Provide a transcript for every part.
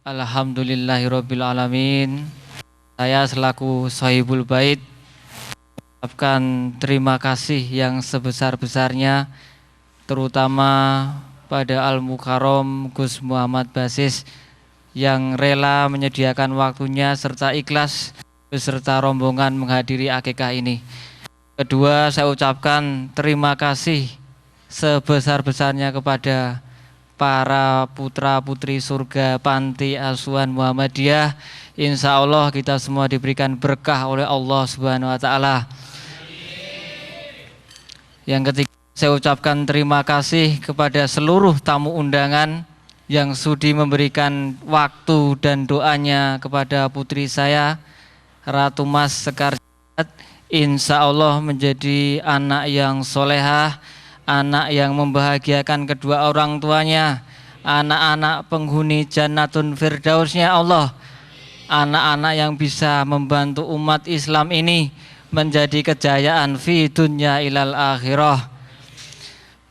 Alhamdulillahirabbil alamin. Saya selaku Sohibul Bait mengucapkan terima kasih yang sebesar-besarnya terutama pada Al-Mukarrom Gus Muhammad Basis yang rela menyediakan waktunya serta ikhlas beserta rombongan menghadiri akikah ini. Kedua, saya ucapkan terima kasih sebesar-besarnya kepada para putra-putri surga Panti Asuhan Muhammadiyah. Insya Allah kita semua diberikan berkah oleh Allah Subhanahu wa Ta'ala. Yang ketiga, saya ucapkan terima kasih kepada seluruh tamu undangan yang sudi memberikan waktu dan doanya kepada putri saya, Ratu Mas Sekar. Insya Allah menjadi anak yang solehah, anak yang membahagiakan kedua orang tuanya, anak-anak penghuni Jannatun Firdausnya Allah, anak-anak yang bisa membantu umat Islam ini menjadi kejayaan fi dunya ilal akhirah.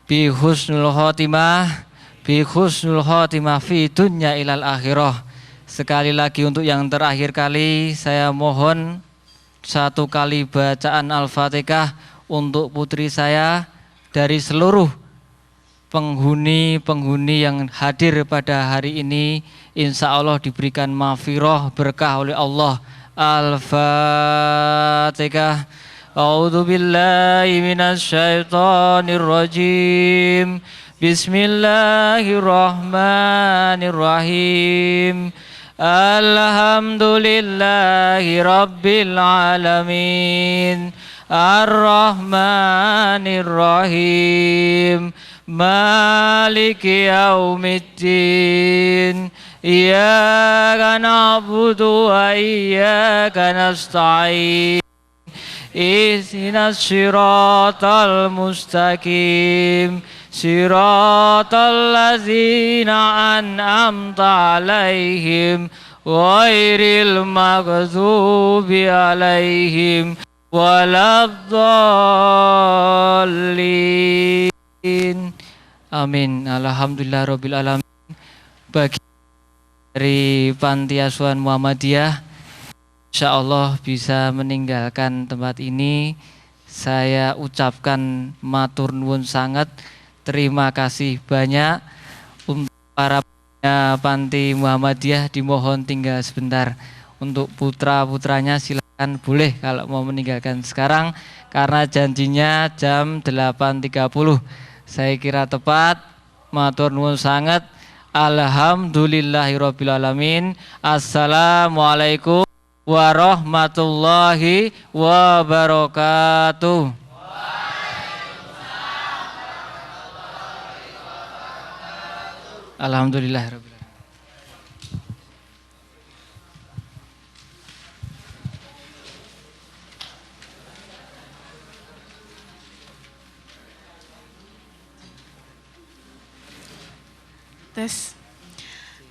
Bi husnul khotimah fi dunya ilal akhirah. Sekali lagi untuk yang terakhir kali saya mohon satu kali bacaan Al-Fatihah untuk putri saya dari seluruh penghuni yang hadir pada hari ini. Insya Allah diberikan maghfirah berkah oleh Allah. Al-Fatihah. A'udzu billahi minasyaitonir rajim. Bismillahirrahmanirrahim. Alhamdulillahi rabbil alamin. Ar-Rahmanir-Rahim. Maliki yaumiddin. Iyyaka na'budu wa iyyaka nasta'in. Ihdinas siratal mustaqim. Siratal ladzina an'amta 'alaihim ghairil maghdubi 'alaihim waladdallin. Amin. Alhamdulillahirabbil alamin. Bagi dari Panti Asuhan Muhammadiyah insyaallah bisa meninggalkan tempat ini, saya ucapkan matur nuwun sangat. Terima kasih banyak. Untuk para Panti Muhammadiyah dimohon tinggal sebentar. Untuk putra-putranya silakan boleh kalau mau meninggalkan sekarang karena janjinya jam 8.30. Saya kira tepat. Matur nuwun sangat. Alhamdulillahirabbil alamin. Assalamualaikum warahmatullahi wabarakatuh. Alhamdulillahirabbil alamin. Tes.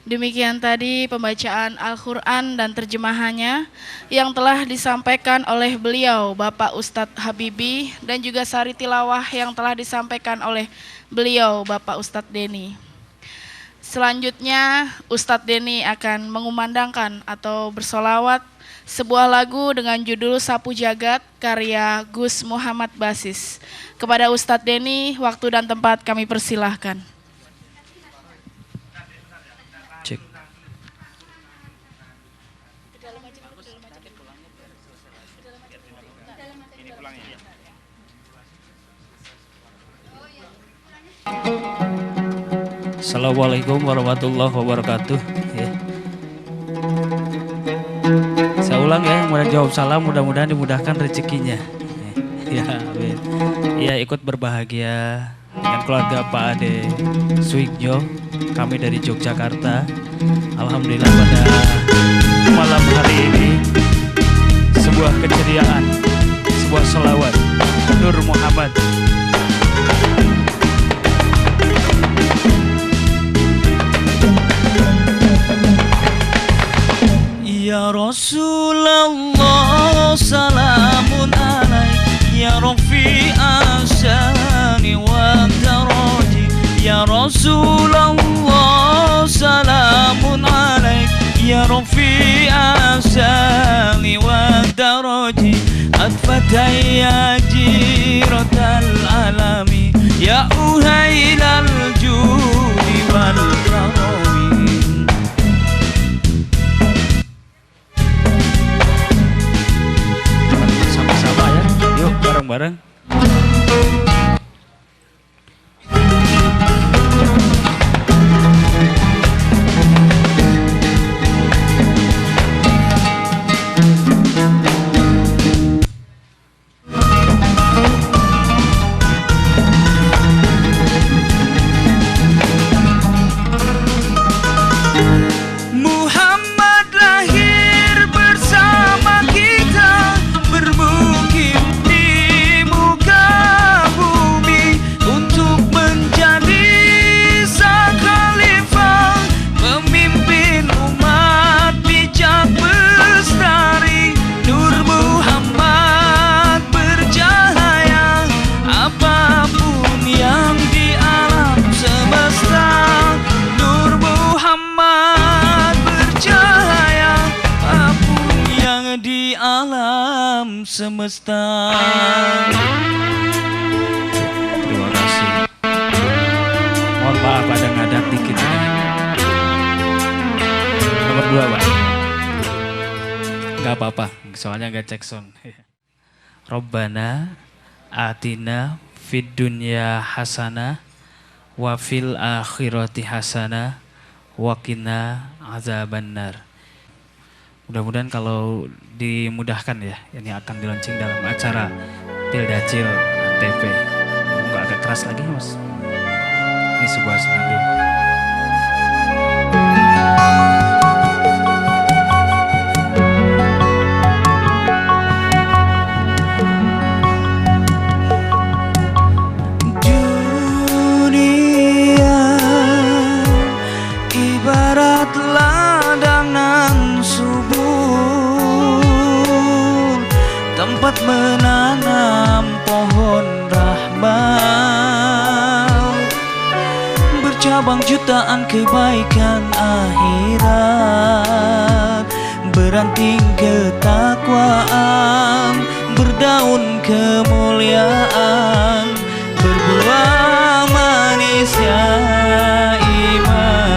Demikian tadi pembacaan Al-Quran dan terjemahannya yang telah disampaikan oleh beliau Bapak Ustadz Habibi dan juga sari tilawah yang telah disampaikan oleh beliau Bapak Ustadz Deni. Selanjutnya Ustadz Deni akan mengumandangkan atau bersolawat sebuah lagu dengan judul Sapu Jagat karya Gus Muhammad Basis. Kepada Ustadz Deni, waktu dan tempat kami persilahkan. Cek. Assalamualaikum warahmatullahi wabarakatuh. Ya. Saya ulang ya, mudah jawab salam, mudah-mudahan dimudahkan rezekinya. Ya, amin. Ya, ikut berbahagia dengan keluarga Pak Ade Suigjo, kami dari Yogyakarta. Alhamdulillah pada malam hari ini sebuah keceriaan, sebuah sholawat Nur Muhammad. Ya Rasulullah salamun alaik, ya Rafi asyani wa daradi, ya Rasulullah salamun alaik, يا رفيع السال والدرج أطفت يا جيرة العالم يا أهيل الجود والكرم. Sama-sama ya, yuk bareng-bareng. Muhammad lahir bersama kita, bermukim di muka bumi untuk menjadi sang khalifah, pemimpin umat bijak bestari. Nur Muhammad bercahaya apapun yang di alam semesta. Nur Muhammad bercahaya apapun yang di alam semesta. Terima kasih. Mohon maaf ada ngadat dikit ini. Nomor 2 Pak. Gak apa-apa, soalnya gak cek sound. Robbana atina fid dunya hasanah wa fil akhirati hasanah wa qina azabannar. Mudah-mudahan kalau dimudahkan ya, ini akan dilaunching dalam acara Pildacil TV. Enggak agak keras lagi Mas. Ini sebuah senandung. Dunia ibarat ladang nan subur, tempat menanam pohon rahmat, bercabang jutaan kebaikan akhirat, beranting ketakwaan, berdaun kemuliaan, berbuah manisnya iman.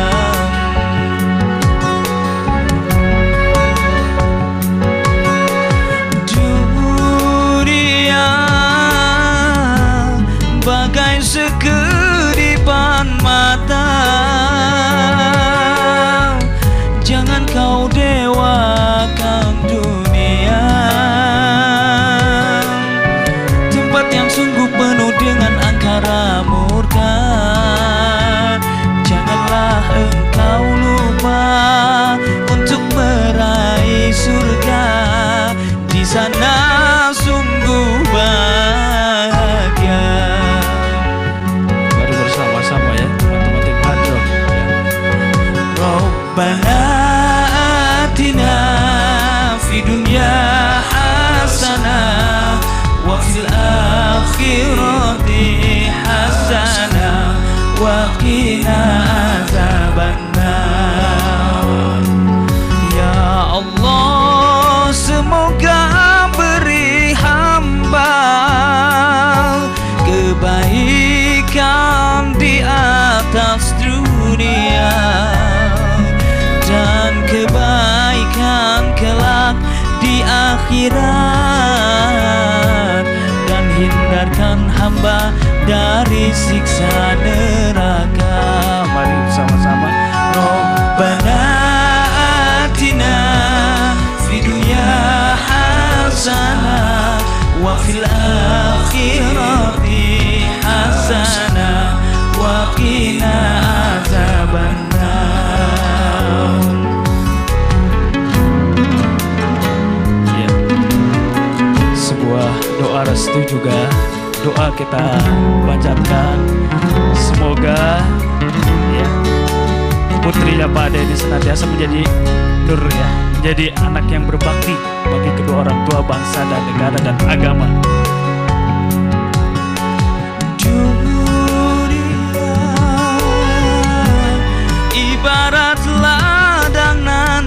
Dunia bagai sekedipan mata, jangan kau dewakan dunia, tempat yang sungguh penuh dengan angkara murka. Janganlah engkau lupa untuk meraih surga, di sana sungguh bahagia. Baru bersama-sama ya teman-teman tim Hadron ya. Rabbana atina fi dunya hasanah wa fil akhirati hasanah wa qina azabannar. Ya Allah, semoga beri hamba kebaikan di atas dunia dan kebaikan kelak di akhirat, dan hindarkan hamba dari siksa neraka. Mari bersama-sama. Rabbana atina fi dunya hasanah wa fil akhirati hasanah wa qina azabannar. Ya. Sebuah doa restu juga, doa kita panjatkan. Semoga ya putrinya Pak Ade ini senantiasa menjadi nur ya, menjadi anak yang berbakti bagi kedua orang tua, bangsa dan negara dan agama. Dunia ibarat ladang nan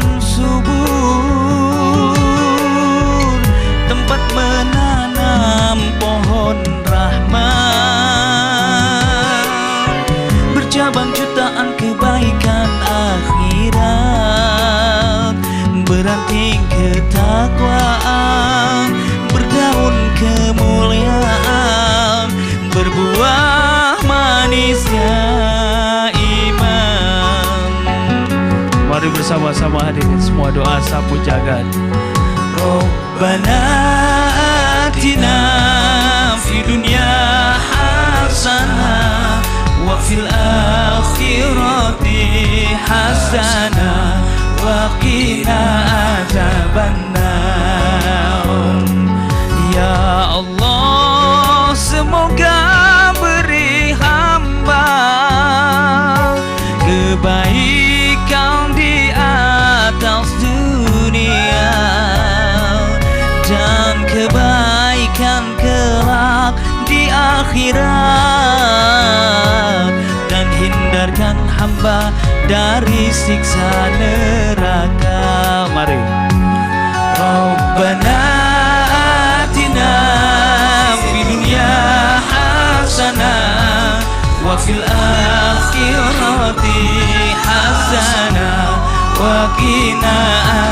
beranting ketakwaan, berdaun kemuliaan, berbuah manisnya iman. Mari bersama-sama hadirin semua doa sapu jagat. Rabbana atina fid dunya hasanah wa fil akhirati hasanah wa qina adzabannar. Ya Allah, semoga beri hamba kebaikan di atas dunia dan kebaikan kelak di akhirat, dan hindarkan hamba dari siksa neraka. Mari. Rabbana atina fid dunya hasanah wa fil akhirati hasanah wa qina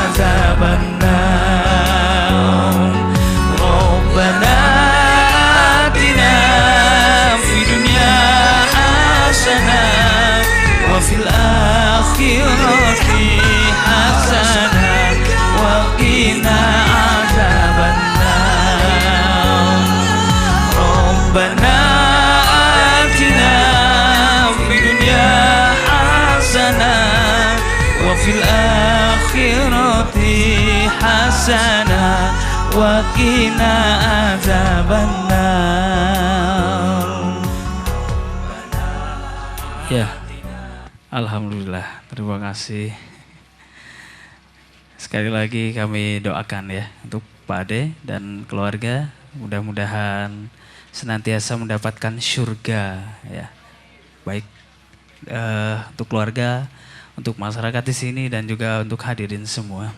adzabannar. Rabbana atina fid dunya hasanah wa fil akhirati hasanah wa qina adzabannar. Rabbana atina fid dunya hasanah wa fil akhirati hasanah wa qina adzabannar. Ya, alhamdulillah, terima kasih. Sekali lagi kami doakan ya untuk Pak Ade dan keluarga, mudah-mudahan senantiasa mendapatkan surga ya. Baik untuk keluarga, untuk masyarakat di sini dan juga untuk hadirin semua.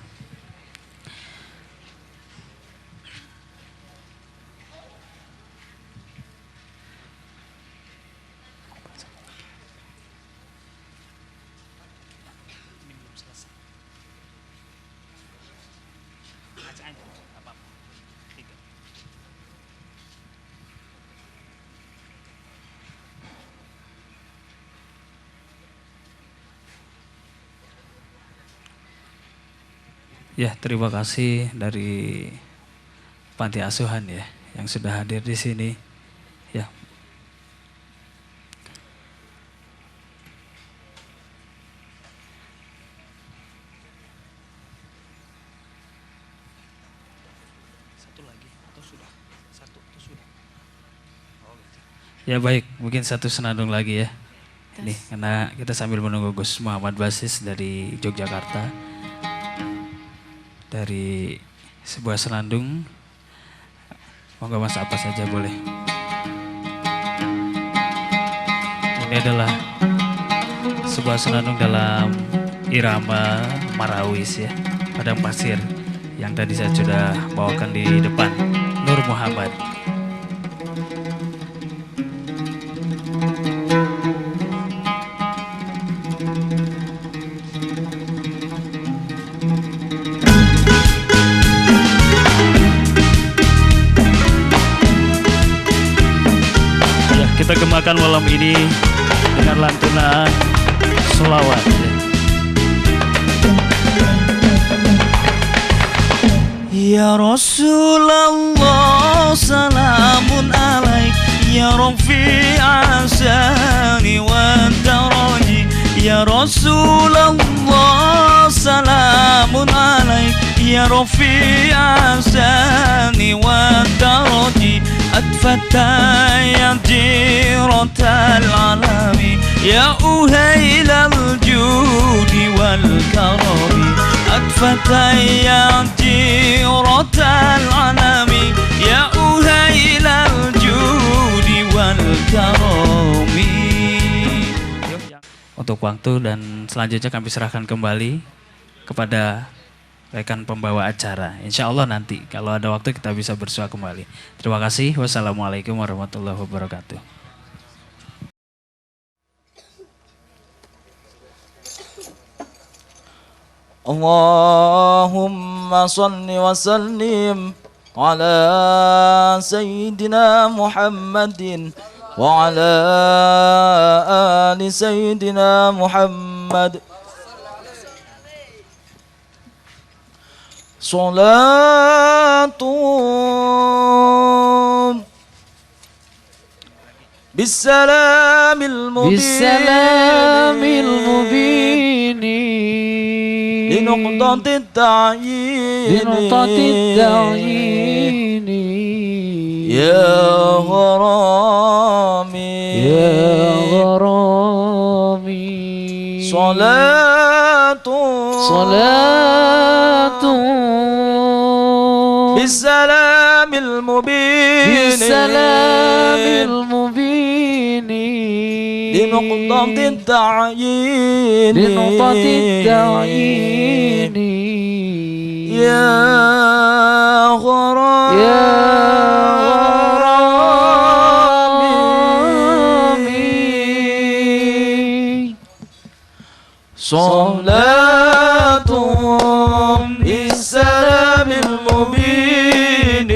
Ya, terima kasih dari Panti Asuhan ya yang sudah hadir di sini. Ya. Ya baik, mungkin satu senandung lagi ya. Ini karena kita sambil menunggu Gus Muhammad Basis dari Yogyakarta. Dari sebuah senandung, monggo Mas apa saja boleh. Ini adalah sebuah senandung dalam irama Marawis ya, Padang Pasir yang tadi saya sudah bawakan di depan, Nur Muhammad. Kita gemakan malam ini dengan lantunan sholawat. Ya Rasulullah salamun alaik, ya Rafi asani wa daraji. Ya Rasulullah salamun alaik, ya Rafi asani wa daraji. أدفتى يا جيرة العالم يا أهيل الجود والكرم. أدفتى يا جيرة العالم يا أهيل الجود والكرم. Untuk waktu dan selanjutnya kami serahkan kembali kepada rekan pembawa acara. Insya Allah nanti kalau ada waktu kita bisa bersua kembali. Terima kasih. Wassalamualaikum warahmatullahi wabarakatuh. اللهم صل وسلم على سيدنا محمد وعلى آل سيدنا محمد صلاة بالسلام المبين لنقطة التعيين يا غرامي صلاة بالسلام المبين لنقطة التعيين يا غرامي صلاة بالسلام المبين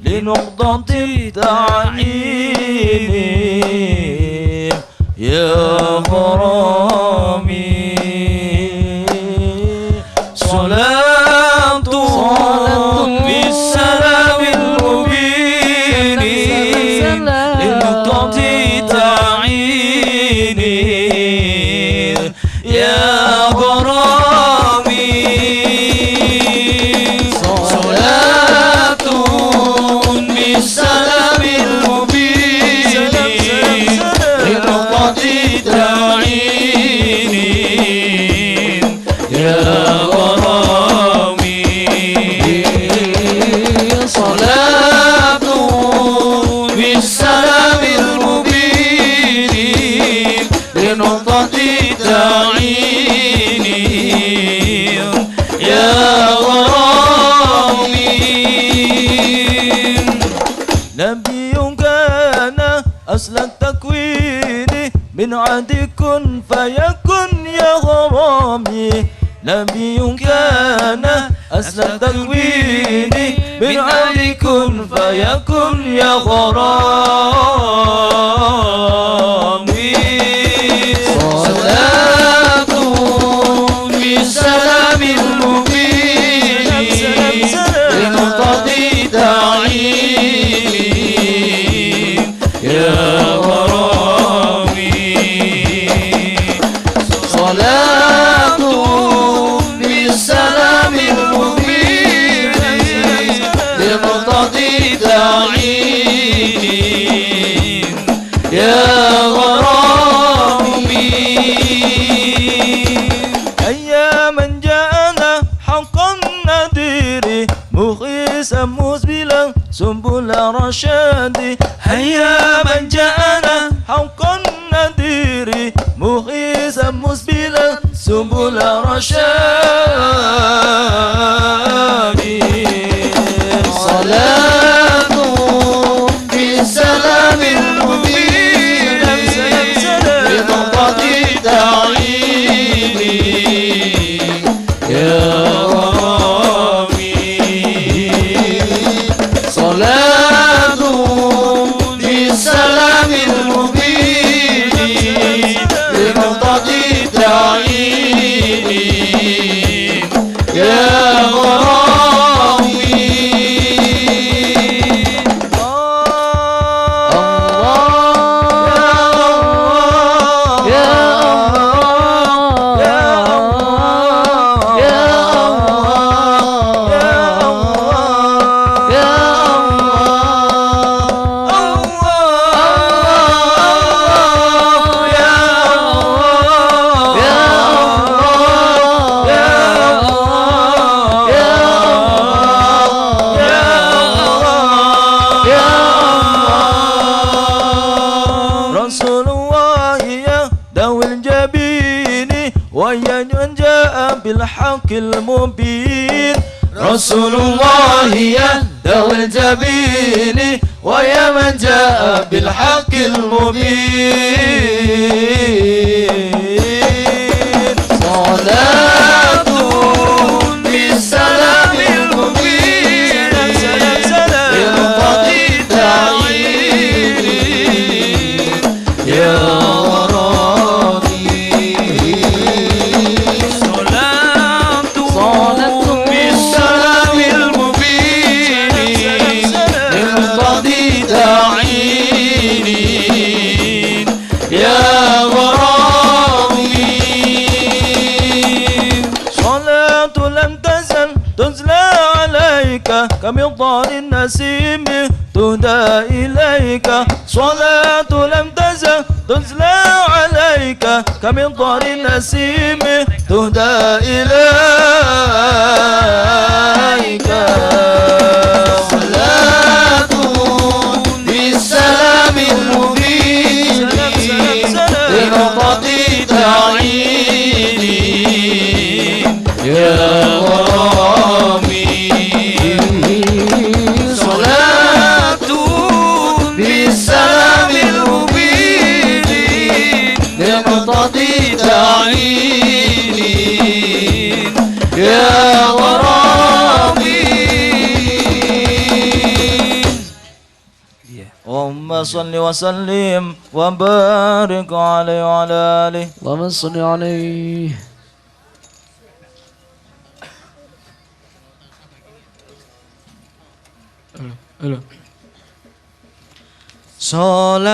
لنقطة التعيين يا غرامي صلاة بالسلام المبين لنقطة التعيين يا غرامي صلاة بالسلام المبين لنقطة التعيين يا غرامي صلاة بالسلام المبين لنقطة التعيين يا غرامي نبي كان أصل التكوين من عد كن فيكن يا غرامي نبي كان أصل التكوين من عد كن فيكن يا غرامي صلاة بالسلام المبين لنقطة التعيين يا غرامي صلاة بالسلام المبين لنقطة التعيين يا غرامي أياما جاءنا حقا نذير مخيسا مسبلا سنبل رشاد هيا من جاءنا حقا نذير مخيسا مسبلا سنبل رشاد صلاة بالسلام المبين لنقطة التعيين يا غرامي صلاة بالسلام المبين لنقطة التعيين يا غرامي ويا من جاء بالحق المبين رسول الله يهدى الجبين ويا من جاء بالحق المبين صلاة كمطار النسيم تهدى إليك صلاة لم تزل تتلى عليك كمطار النسيم تهدى إليك صلاة بالسلام المبين لنقطة تعيين يا غرامي صلاة بالسلام المبين لنقطة تعيين يا غرامي اللهم صل وسلم وبارك عليه وعلى آله اللهم صل عليه.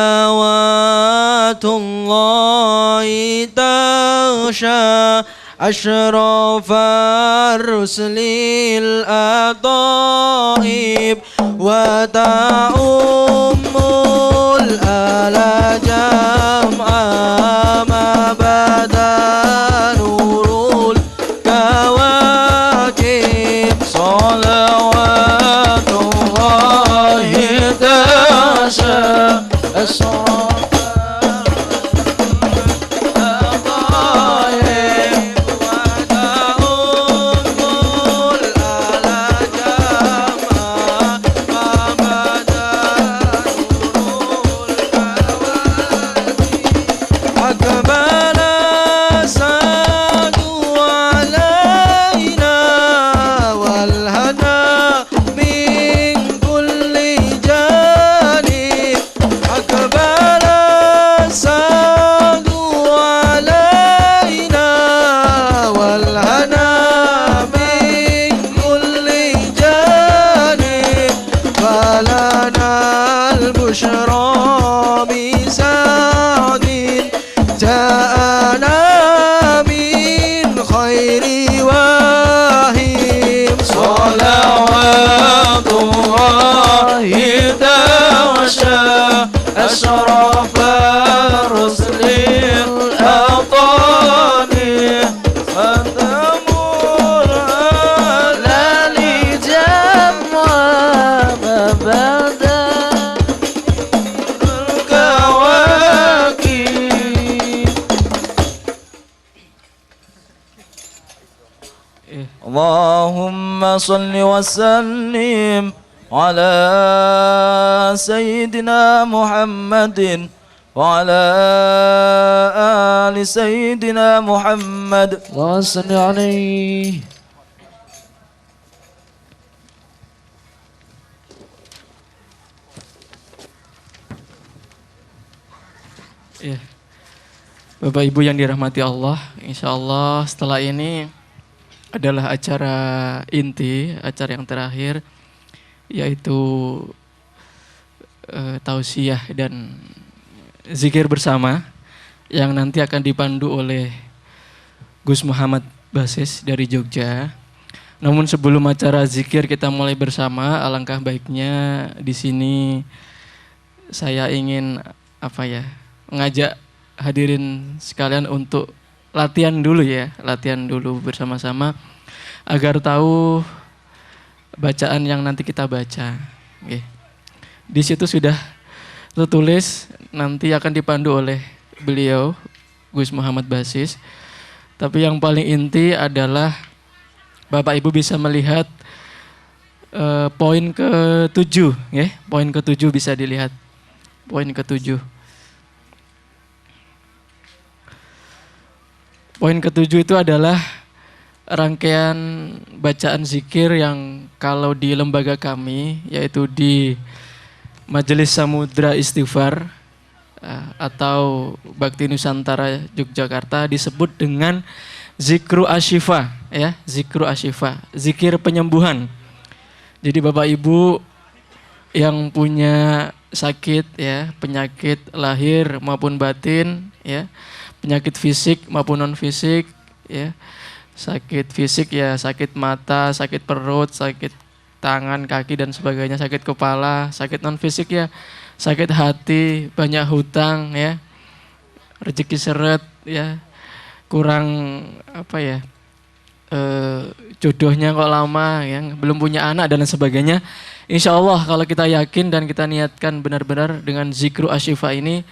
صلوات الله تغشى أشرف الرسل الأطائب وتأم الآل جمعا ما بدا نور الكواكب صلوات الله تغشى أشرف أشرف الرسل الأطاني فتمر على لجمع مبدا الكواكب اللهم صل وسلم على سيدنا محمد وعلى آل سيدنا محمد اللهم صل عليه. Ya, Bapak Ibu yang dirahmati Allah, insya Allah setelah ini adalah acara inti, acara yang terakhir, yaitu tausiah dan zikir bersama yang nanti akan dipandu oleh Gus Muhammad Basis dari Jogja. Namun sebelum acara zikir kita mulai bersama, alangkah baiknya di sini saya ingin mengajak hadirin sekalian untuk latihan dulu bersama-sama agar tahu bacaan yang nanti kita baca. Oke. Di situ sudah tertulis, nanti akan dipandu oleh beliau Gus Muhammad Basis. Tapi yang paling inti adalah Bapak Ibu bisa melihat poin ke-7, ya. Poin ke-7 bisa dilihat. Poin ke-7. Poin ke-7 itu adalah rangkaian bacaan zikir yang kalau di lembaga kami, yaitu di Majelis Samudra Istighfar atau Bakti Nusantara Yogyakarta, disebut dengan Zikru Asyifa, ya, Zikru Asyifa, zikir penyembuhan. Jadi Bapak Ibu yang punya sakit, ya, penyakit lahir maupun batin, ya, penyakit fisik maupun non fisik, ya, sakit fisik ya sakit mata, sakit perut, sakit tangan, kaki dan sebagainya, sakit kepala, sakit non fisik ya, sakit hati, banyak hutang ya, rezeki seret ya, kurang apa ya, jodohnya kok lama ya, belum punya anak dan sebagainya. Insya Allah kalau kita yakin dan kita niatkan benar-benar dengan zikru asyifa ini,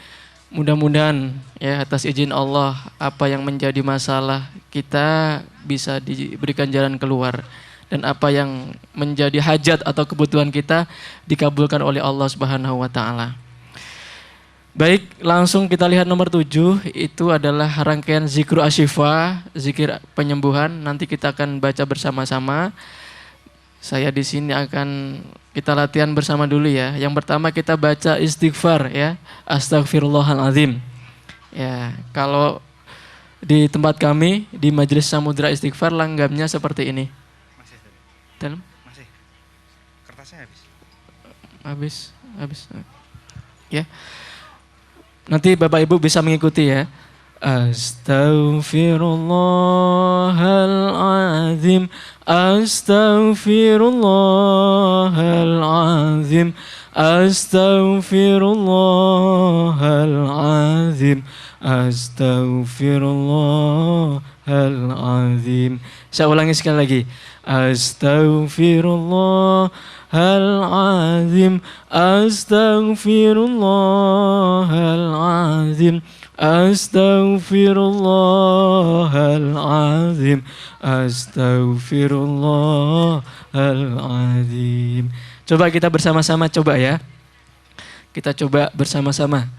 mudah-mudahan ya atas izin Allah apa yang menjadi masalah kita bisa diberikan jalan keluar, dan apa yang menjadi hajat atau kebutuhan kita dikabulkan oleh Allah Subhanahu wa taala. Baik, langsung kita lihat nomor 7, itu adalah rangkaian zikru asyifa, zikir penyembuhan. Nanti kita akan baca bersama-sama. Saya di sini akan kita latihan bersama dulu ya. Yang pertama kita baca istighfar ya, astagfirullahaladzim. Ya, kalau di tempat kami di Majelis Samudra Istighfar langgamnya seperti ini. Masih tadi. Dalam? Masih. Kertasnya habis. Habis. Ya. Nanti Bapak Ibu bisa mengikuti ya. Astaghfirullahaladzim, astaghfirullahaladzim, astaghfirullahaladzim, astaghfirullahaladzim. Saya ulangi sekali lagi. Astaghfirullahaladzim, astaghfirullahaladzim, astaghfirullahaladzim, astaghfirullahaladzim. Coba kita bersama-sama coba ya. Kita coba bersama-sama.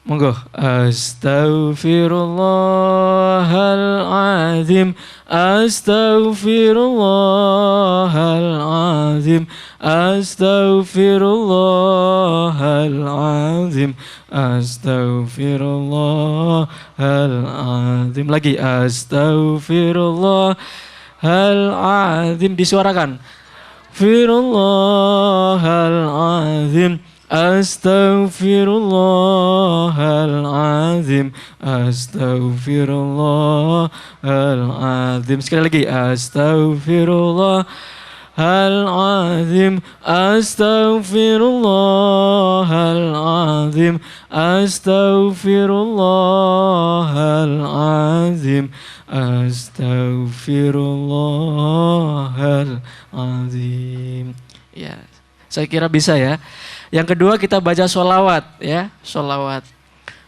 Monggo. Astaghfirullahaladzim, astaghfirullahaladzim, astaghfirullahaladzim, astaghfirullahaladzim. Lagi astaghfirullahaladzim, disuarakan. Astaghfirullahaladzim, astaghfirullahaladzim, astaghfirullahaladzim. Sekali lagi astaghfirullahaladzim, astaghfirullahaladzim, astaghfirullahaladzim, astaghfirullahaladzim. Ya, saya kira bisa ya. Yang kedua kita baca sholawat ya, sholawat.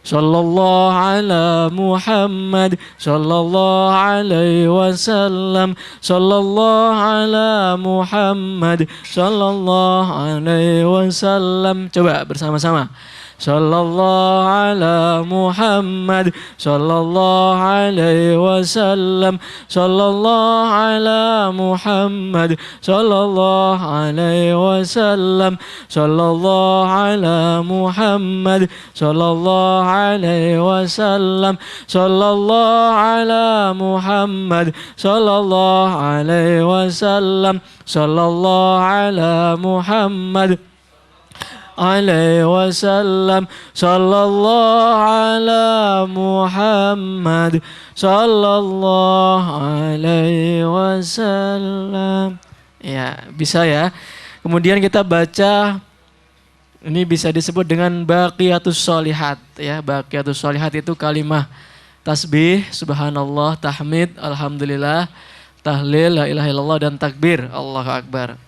Sallallahu ala Muhammad, sallallahu alaihi wasallam, sallallahu ala Muhammad, sallallahu alaihi wasallam. Coba bersama-sama. Sallallahu ala Muhammad, sallallahu alaihi wasallam, sallallahu ala Muhammad, sallallahu alaihi wasallam, sallallahu ala Muhammad, sallallahu alaihi wasallam, sallallahu ala Muhammad, sallallahu alaihi wasallam, sallallahu ala Muhammad alaihi wasallam, sallallahu ala Muhammad, sallallahu alaihi wasallam. Ya, bisa ya. Kemudian kita baca, ini bisa disebut dengan baqiyatus sholihat ya. Baqiyatus sholihat itu kalimah tasbih, subhanallah, tahmid, alhamdulillah, tahlil, la ilaha illallah, dan takbir, Allahu akbar.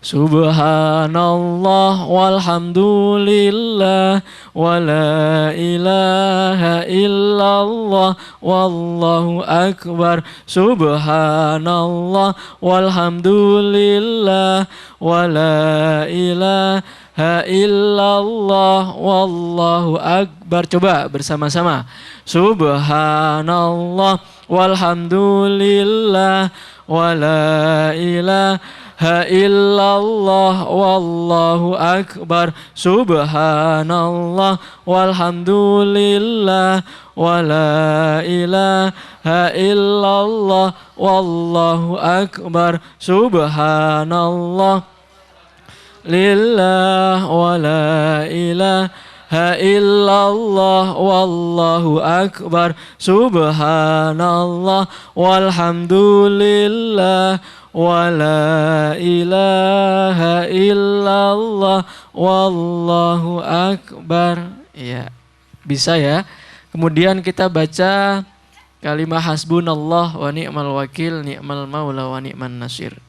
Subhanallah walhamdulillah wa la ilaha illallah wallahu akbar. Subhanallah walhamdulillah wa la ilaha illallah wallahu akbar. Coba bersama-sama. Subhanallah walhamdulillah wa la ilaha illallah wallahu akbar. Subhanallah walhamdulillah wa la ilaha illallah wallahu akbar. Subhanallah lillah wa la ilaha illallah wallahu akbar subhanallah walhamdulillah wala ilaha illallah wallahu akbar. Ya, bisa ya. Kemudian kita baca kalimat hasbunallah wa ni'mal wakil ni'mal maula wa ni'man nasir.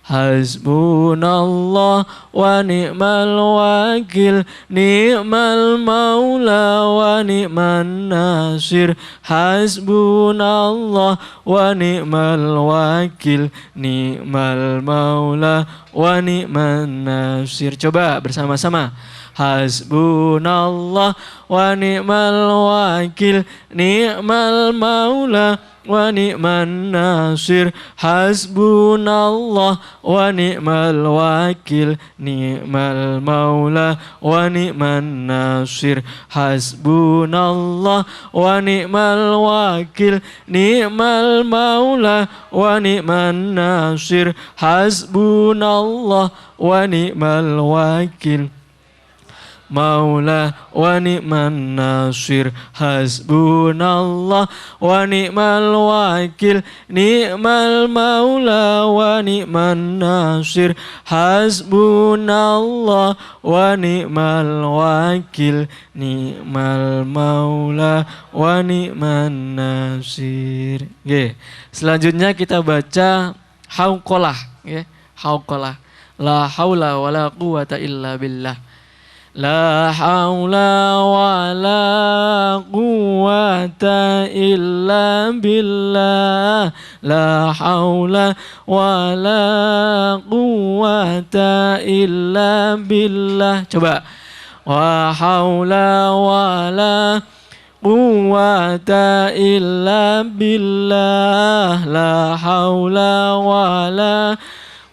Hasbunallah wa ni'mal wakil ni'mal maula wa ni'man nasir. Hasbunallah wa ni'mal wakil ni'mal maula wa ni'man nasir. Coba bersama-sama. Hasbunallah wa ni'mal wakil ni'mal maula wa ni'man nasir. Hasbunallah wa ni'mal wakil ni'mal maula wa ni'man nasir. Hasbunallah wa ni'mal wakil ni'mal maula wa ni'man nasir. Hasbunallah wa ni'mal wakil maula wa ni'man nasir. Hasbunallah wa ni'mal wakil ni'mal maula wa ni'man nasir. Hasbunallah wa ni'mal wakil ni'mal maula wa ni'man nasir. Oke. Selanjutnya kita baca hauqalah, ya. Hauqalah. La haula wala quwata illa billah. La haula wa la quwwata illa billah. La haula wa la quwwata illa billah. Coba. Wa haula wa la quwwata illa billah. La haula wa la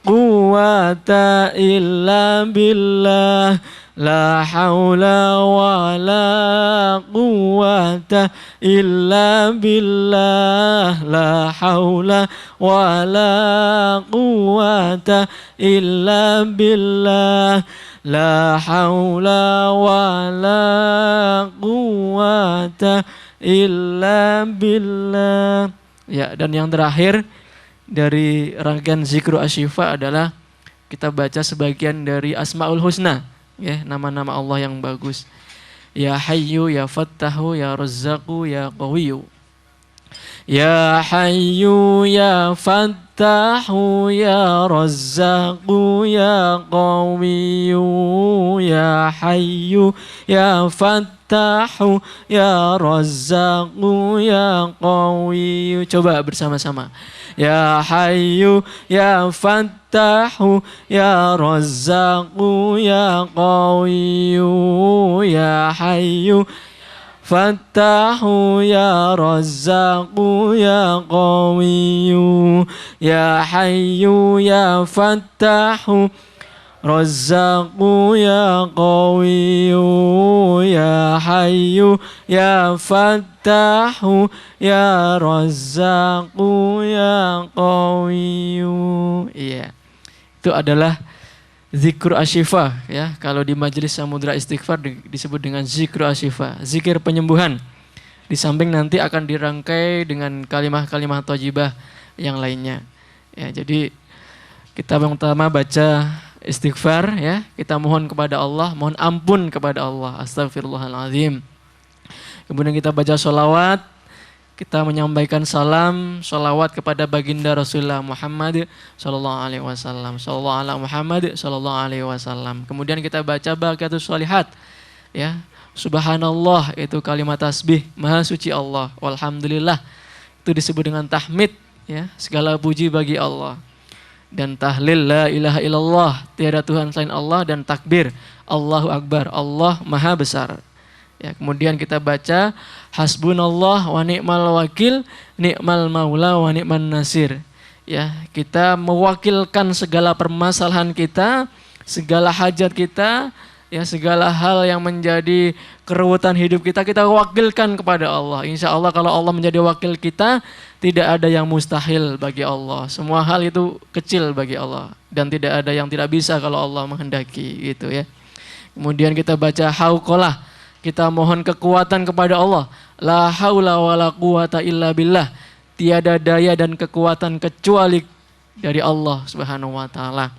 quwwata illa billah. La haula wa la quwwata illa billah. La haula wa la quwwata illa billah. La haula wa la quwwata illa billah. Ya, dan yang terakhir dari rangkaian zikru asyifa adalah kita baca sebagian dari Asmaul Husna. Ya, nama-nama Allah yang bagus. Ya Hayyu, Ya Fattahu, Ya Razzaqu, Ya Qawiyyu. Ya Hayyu, Ya Fattahu, Ya Razzaqu, Ya Qawiyyu. Ya Hayyu, Ya Fattahu, Ya Razzaqu, Ya Qawiyyu. Coba bersama-sama. Ya Hayyu, Ya Fattahu, Ya Razzaqu, Ya Qawiyyu. Ya Hayyu, Fattahu, Ya Razzaqu, Ya Qawiyyu. Ya Hayyu, Ya Fattahu, Razzaqu, Ya Qawiyyu. Ya Hayyu, Ya Fattahu, Ya Razzaqu, Ya Qawiyyu. Iya. Itu adalah zikr asyifa, ya. Kalau di majelis Samudra Istighfar disebut dengan zikr asyifa, zikir penyembuhan. Di samping nanti akan dirangkai dengan kalimah-kalimah thayyibah yang lainnya. Ya, jadi kita yang pertama baca istighfar, ya. Kita mohon kepada Allah, mohon ampun kepada Allah. Astagfirullahaladzim. Kemudian kita baca sholawat, kita menyampaikan salam, sholawat kepada baginda Rasulullah Muhammad sallallahu alaihi wasallam. Sallallahu ala Muhammad sallallahu alaihi wasallam. Kemudian kita baca baqiyatu sholihat, ya. Subhanallah itu kalimat tasbih, maha suci Allah. Walhamdulillah itu disebut dengan tahmid, ya. Segala puji bagi Allah. Dan tahlil la ilaha illallah, tiada Tuhan selain Allah, dan takbir Allahu Akbar, Allah maha besar. Ya, kemudian kita baca hasbunallah wa ni'mal wakil ni'mal maula wa ni'man nasir. Ya, kita mewakilkan segala permasalahan kita, segala hajat kita, ya, segala hal yang menjadi keruwetan hidup kita wakilkan kepada Allah. Insya Allah kalau Allah menjadi wakil kita, tidak ada yang mustahil bagi Allah. Semua hal itu kecil bagi Allah dan tidak ada yang tidak bisa kalau Allah menghendaki, gitu ya. Kemudian kita baca hauqalah, kita mohon kekuatan kepada Allah. La haula wala quwata illa billah. Tiada daya dan kekuatan kecuali dari Allah Subhanahu wa taala.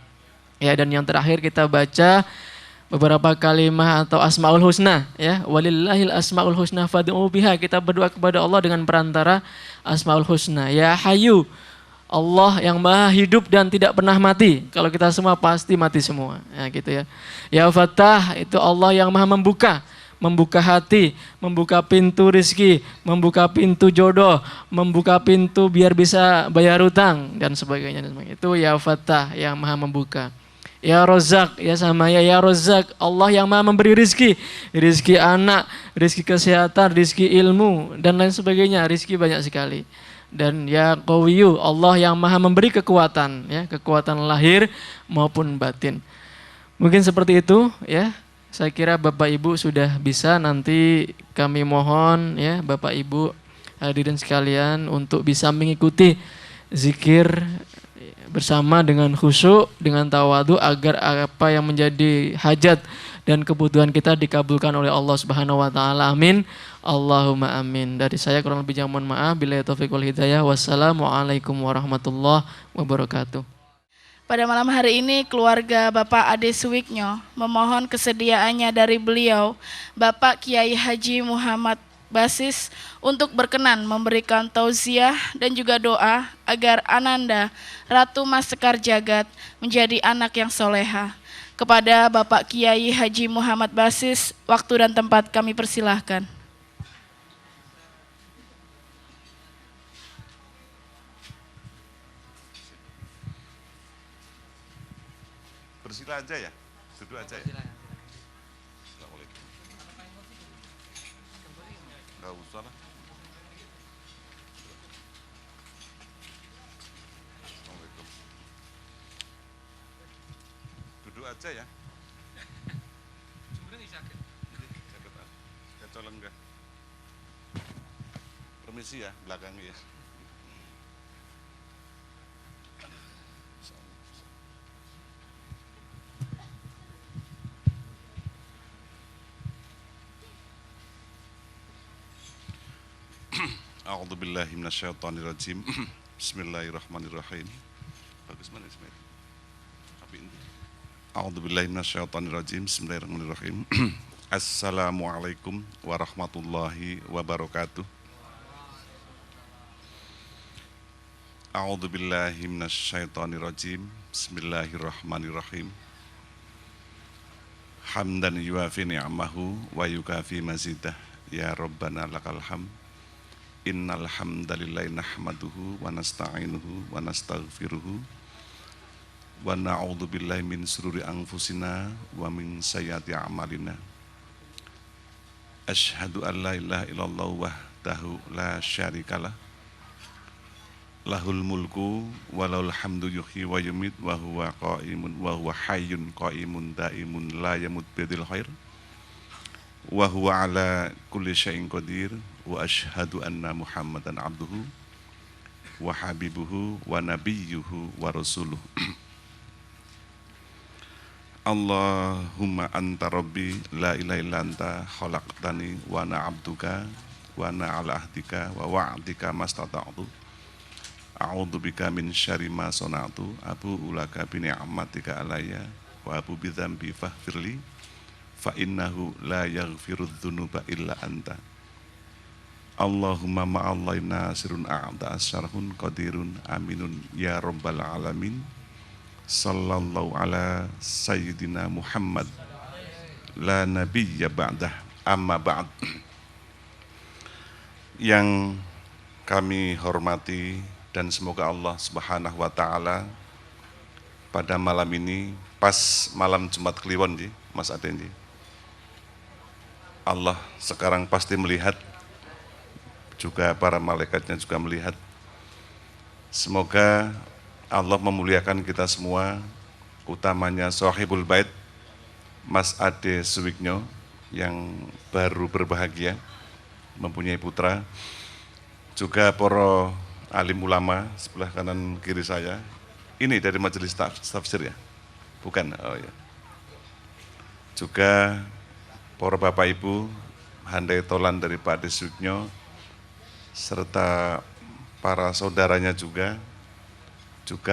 Ya, dan yang terakhir kita baca beberapa kalimat atau asmaul husna, ya. Walillahil asmaul husna fad'u biha. Kita berdoa kepada Allah dengan perantara asmaul husna. Ya Hayyu, Allah yang maha hidup dan tidak pernah mati. Kalau kita semua pasti mati semua. Ya gitu ya. Ya Fattah, itu Allah yang maha membuka. Membuka hati, membuka pintu rizki, membuka pintu jodoh, membuka pintu biar bisa bayar utang dan sebagainya. Itu Ya Fattah yang maha membuka. Ya Rozak, ya sama ya Rozak, Allah yang maha memberi rizki. Rizki anak, rizki kesehatan, rizki ilmu dan lain sebagainya. Rizki banyak sekali. Dan Ya Qawiyu, Allah yang maha memberi kekuatan, ya, kekuatan lahir maupun batin. Mungkin seperti itu, ya. Saya kira Bapak Ibu sudah bisa. Nanti kami mohon, ya, Bapak Ibu hadirin sekalian untuk bisa mengikuti zikir bersama dengan khusyuk, dengan tawadu, agar apa yang menjadi hajat dan kebutuhan kita dikabulkan oleh Allah Subhanahu wa taala. Amin. Allahumma amin. Dari saya kurang lebih mohon maaf. Billahi taufiq wal hidayah. Wassalamualaikum warahmatullahi wabarakatuh. Pada malam hari ini keluarga Bapak Ade Suwiknyo memohon kesediaannya dari beliau Bapak Kiai Haji Muhammad Basis untuk berkenan memberikan tausiah dan juga doa agar Ananda Ratu Mas Sekar Jagat menjadi anak yang soleha. Kepada Bapak Kiai Haji Muhammad Basis, waktu dan tempat kami persilahkan. Bersila aja ya, duduk aja ya. Assalamualaikum. Enggak usah lah. Assalamualaikum. Duduk aja ya. Kecolong enggak? Permisi ya, belakangnya ya. A'udzubillahi minasyaitonirrajim. Bismillahirrahmanirrahim. Bagus mana Ismail? A'udzubillahi minasyaitonirrajim. Bismillahirrahmanirrahim. Assalamualaikum warahmatullahi wabarakatuh. A'udzubillahi minasyaitonirrajim. Bismillahirrahmanirrahim. Hamdan yuafi ni'amahu wa yukafi mazidah. Ya Rabbana lakal hamd. Innal hamdalillahi nahmaduhu wa nasta'inuhu wa nastaghfiruhu wa na'udzu billahi min sururi anfusina wa min sayyiati a'malina. Asyhadu an la ilaha illallah wahdahu la syarikalah. Lahul mulku wa lahul hamdu yuhyi wa yumit wa huwa qaimun wa huwa hayyun qaimun daimun la yamut bidil khair. Wa huwa ala kulli syai'in qadir. Wa ashhadu anna Muhammadan abduhu wa habibuhu wa nabiyyuhu wa rasuluh. Allahumma anta rabbi la ilaha illa anta khalaqtani wa ana abduka wa ana ala ahdika wa wa'dika mastata'tu. A'udzu bika min syarri ma sana'tu. Abu ulaka bi ni'matika alayya wa abu bi dzambi faghfirli fa innahu la yaghfirudz dzunuba illa anta. Allahumma ma'allahi nasirun a'da asyarhun qadirun aminun ya rabbal alamin. Sallallahu ala sayyidina Muhammad la nabiyya ba'dah amma ba'd. Yang kami hormati dan semoga Allah Subhanahu wa taala pada malam ini pas malam Jumat Kliwon Mas Aden, Allah sekarang pasti melihat, juga para malaikatnya juga melihat. Semoga Allah memuliakan kita semua, utamanya Sohibul Bait Mas Ade Suwiknyo yang baru berbahagia mempunyai putra, juga para alim ulama sebelah kanan kiri saya. Ini dari majelis tafsir ya? Bukan? Oh ya. juga para Bapak Ibu, handai tolan dari Pak Deswigno, serta para saudaranya juga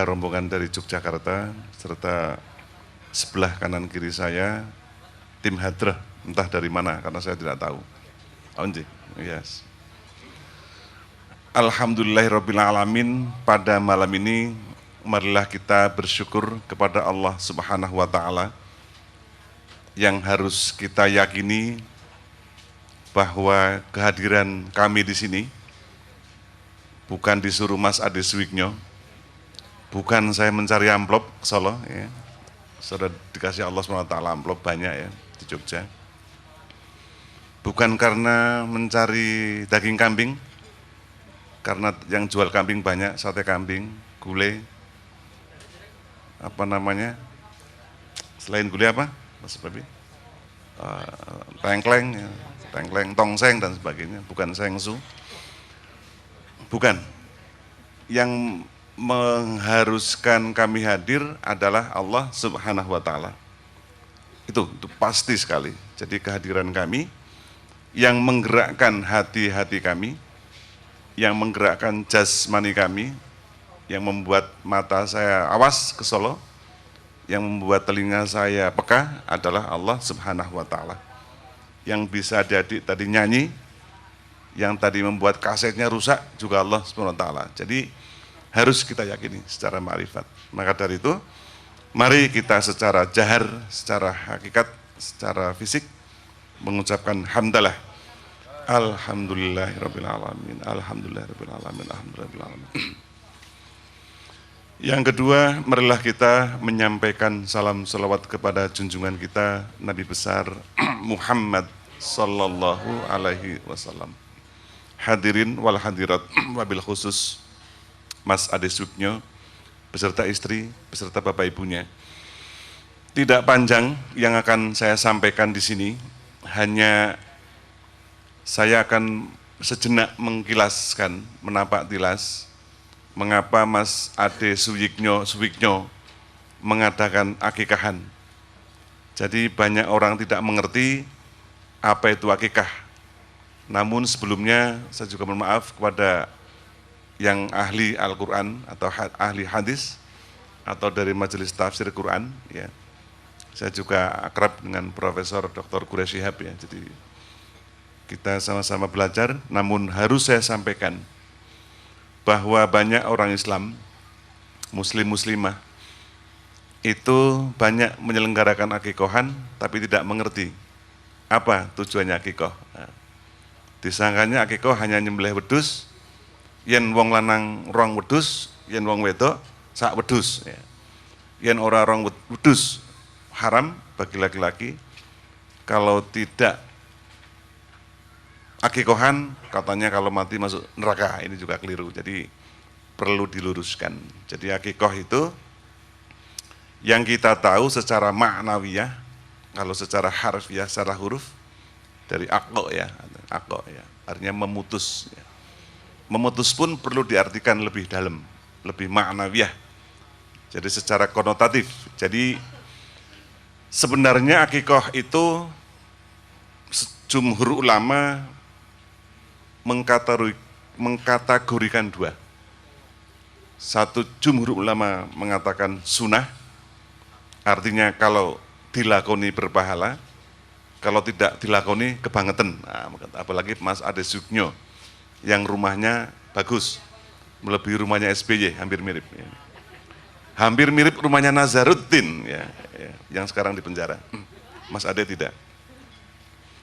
rombongan dari Yogyakarta, serta sebelah kanan kiri saya, tim hadrah, entah dari mana, karena saya tidak tahu. Onji, yes. Alhamdulillahirrabbilalamin, pada malam ini marilah kita bersyukur kepada Allah Subhanahu wa Ta'ala yang harus kita yakini bahwa kehadiran kami di sini bukan disuruh Mas Ade Suwigno, bukan saya mencari amplop ke Solo, ya. Sudah dikasih Allah SWT amplop banyak ya di Jogja. Bukan karena mencari daging kambing, karena yang jual kambing banyak, sate kambing, gulai, apa namanya, selain gulai apa, Mas Babi? Tengkleng, ya. Tengkleng, tongseng dan sebagainya, bukan sengsu. Bukan. Yang mengharuskan kami hadir adalah Allah Subhanahu wa Ta'ala. Itu pasti sekali. Jadi kehadiran kami yang menggerakkan hati-hati kami, yang menggerakkan jasmani kami, yang membuat mata saya awas ke Solo, yang membuat telinga saya peka adalah Allah Subhanahu wa Ta'ala. Yang bisa jadi tadi nyanyi, yang tadi membuat kasetnya rusak juga Allah Subhanahu wa Ta'ala. Jadi harus kita yakini secara ma'rifat. Maka dari itu, mari kita secara jahar, secara hakikat, secara fisik mengucapkan hamdalah. Alhamdulillahirrabbilalamin, alhamdulillahirrabbilalamin, alhamdulillahirrabbilalamin. Yang kedua, marilah kita menyampaikan salam salawat kepada junjungan kita Nabi besar Muhammad sallallahu alaihi wasallam. Hadirin wal hadirat, wabil khusus Mas Ade Suwigno beserta istri, beserta bapak ibunya. Tidak panjang yang akan saya sampaikan di sini, hanya saya akan sejenak mengkilaskan, menapak tilas, mengapa Mas Ade Suwigno mengadakan akikahan. Jadi banyak orang tidak mengerti apa itu akikah. Namun sebelumnya saya juga mohon maaf kepada yang ahli Al-Quran atau ahli hadis atau dari majelis tafsir Quran. Ya. Saya juga akrab dengan Profesor Dr. Quraish Shihab ya. Jadi kita sama-sama belajar, namun harus saya sampaikan bahwa banyak orang Islam, muslim-muslimah, itu banyak menyelenggarakan akikohan, tapi tidak mengerti apa tujuannya akikoh. Nah, disangkanya akikoh hanya nyembelih wedus, yen wong lanang rong wedus, yen wong wedok sak wedus. Ya. Yen ora rong wedus haram bagi laki-laki, kalau tidak akikohan katanya kalau mati masuk neraka, ini juga keliru, jadi perlu diluruskan. Jadi akikoh itu yang kita tahu secara maknawiyah, kalau secara harfiah, secara huruf dari akko ya, artinya memutus. Ya. Memutus pun perlu diartikan lebih dalam, lebih maknawiyah. Jadi secara konotatif. Jadi sebenarnya akikoh itu jumhur ulama mengkategorikan dua. Satu, jumhur ulama mengatakan sunnah, artinya kalau dilakoni berpahala, kalau tidak dilakoni kebangetan. Nah, apalagi Mas Ade Suwigno yang rumahnya bagus, melebihi rumahnya SBY, hampir mirip. Ya. Hampir mirip rumahnya Nazaruddin, ya, yang sekarang di penjara. Mas Ade tidak,